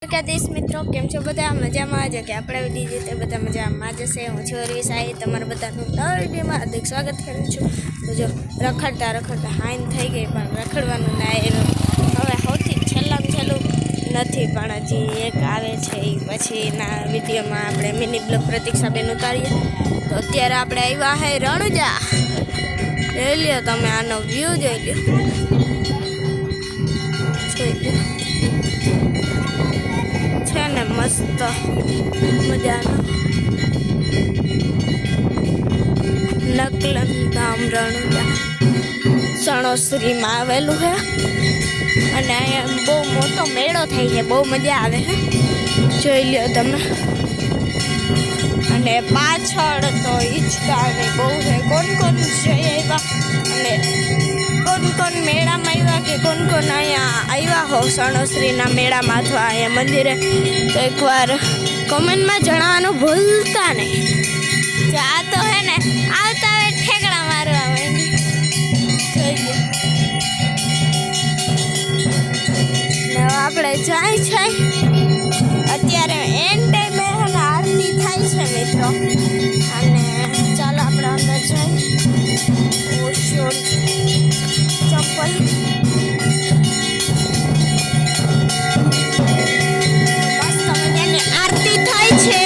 દ્વારકાધીશ મિત્રો કેમ છો બધા મજામાં જ કે આપણે વિડીયો જોતે બધા મજામાં જશે હું છોરી સાઈ તમારા બધાનું નવા વિડીયોમાં હાર્દિક સ્વાગત કરું છું તો જો રખડતા હાઈન થઈ ગઈ પણ રખડવાનું ના હવે સૌથી છેલ્લું નથી પણ હજી એક આવે છે એ પછીના વિડીયોમાં આપણે મિની બ્લોગ પ્રતીક્ષાબેન ઉતારીએ તો અત્યારે આપણે આવ્યા હે રણુજા જોઈ લ્યો તમે આનો વ્યૂ જોઈ લ્યો છે ને મસ્ત મજાનો નકલન ધામ રણુજા સણોસરીમાં આવેલું છે અને અહીંયા બહુ મોટો મેળો થાય છે બહુ મજા આવે છે જોઈ લ્યો તમે અને પાછળ તો હિંચકા ને બહુ છે કોણ જઈ આવ્યા અને કોણ મેળામાં આવ્યા કે કોણ અહીંયા આવ્યા હો સણોસરીના મેળામાં અથવા અહીંયા મંદિરે તો એકવાર કોમેન્ટમાં જણાવવાનું ભૂલતા નહીં જો આ તો હે ને આવતા હવે ઠેકડા મારવા માંડી આપણે જાય છે અત્યારે એન ટાઈમે આરતી થાય છે મિત્રો અને ચાલો આપણે અંદર જઈએ ચપ્પલ મસ્ત મજાની આરતી થાય છે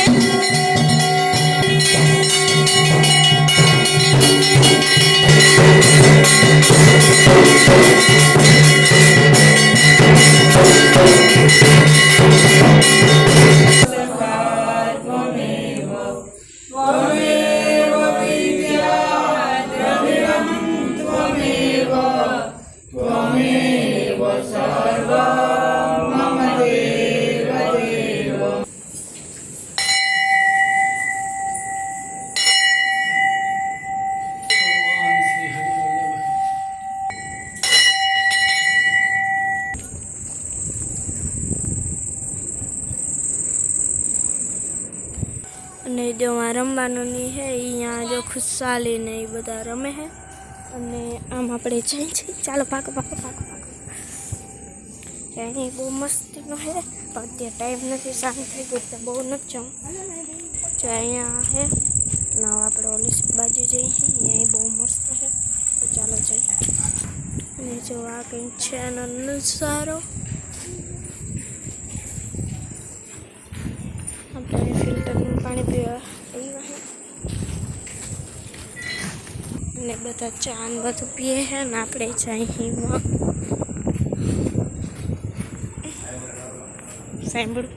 અને જો રમવાનું નહીં હે અહીંયા જો ખુશાલી ને એ બધા રમે હે અને આમ આપણે જઈએ છીએ ચાલો પાકો અહીં બહુ મસ્તીનો હે અત્યારે ટાઈમ નથી શાંત થઈ ગયું તો બહુ નથી જાઉં જો અહીંયા હે ને આપણે ઓલી બાજુ જઈએ અહીંયા બહુ મસ્ત છે તો ચાલો જઈએ અને જો આ કંઈક છે એનો નજારો આપણે ફિલ્ટરનું પાણી પીવા આવ્યા અને બધા ચા ને બધું પીએ છે ને આપણે જઈએ સાંભળું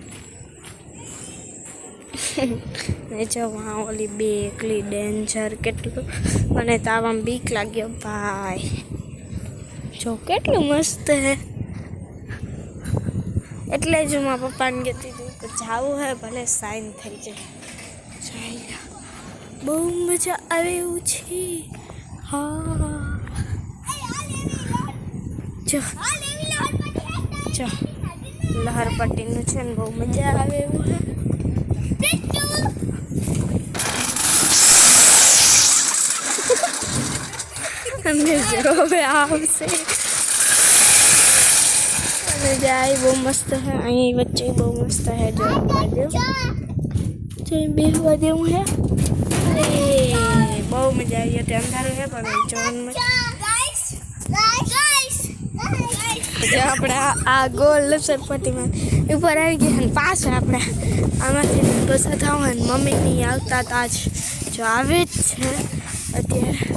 જો હા ઓલી બે એકલી ડેન્જર કેટલું મને તો આવામાં બીક લાગ્યો ભાઈ જો કેટલું મસ્ત હે એટલે જ મારા પપ્પાને કહેતી હતી કે જાવું હે ભલે સાઈન થઈ જાય બહુ મજા આવે એવું છે હા જો લહરપટ્ટીનું છે ને બહુ મજા આવે એવું હે અને જો હવે આવશે અને જાય બહુ મસ્ત હે અહીં વચ્ચે બહુ મસ્ત હે જો બેહવા દેવું હે બહુ મજા આવી હતી અંધારું હે પણ જોવાનું જો આપણે આ ગોલ સરપટીમાં ઉપર આવી ગયા અને પાછા આપણે આમાંથી પસાર થવા ને મમ્મી નહીં આવતા હતા જ જો આવે જ છે અત્યારે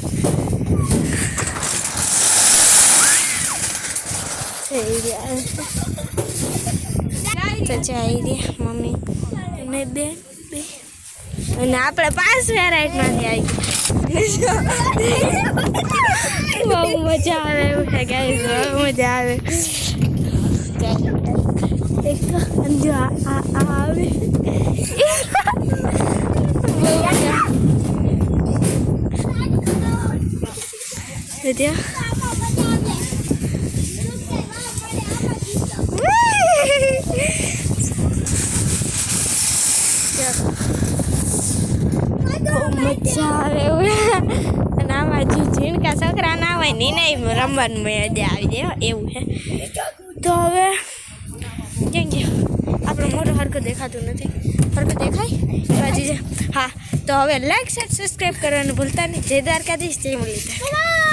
તો જઈ રહ્યા મમ્મી અને બેન બે અને આપણે પાસ રાઈડમાંથી આવી બહુ મજા આવે એવું છે ગાઈસ બહુ મજા આવે એક જો આવે મજા આવે અને આમાં ઝીણકા છોકરા ના હોય ને એને રમવાનું મજા આવી જાય એવું છે તો હવે હરખું દેખાતું નથી. હરખું દેખાય બાજી છે. હા તો હવે લાઈક શેર સબસ્ક્રાઈબ કરવાનું ભૂલતા નહીં. જય દ્વારકાધીશ, જય મુરલીધર.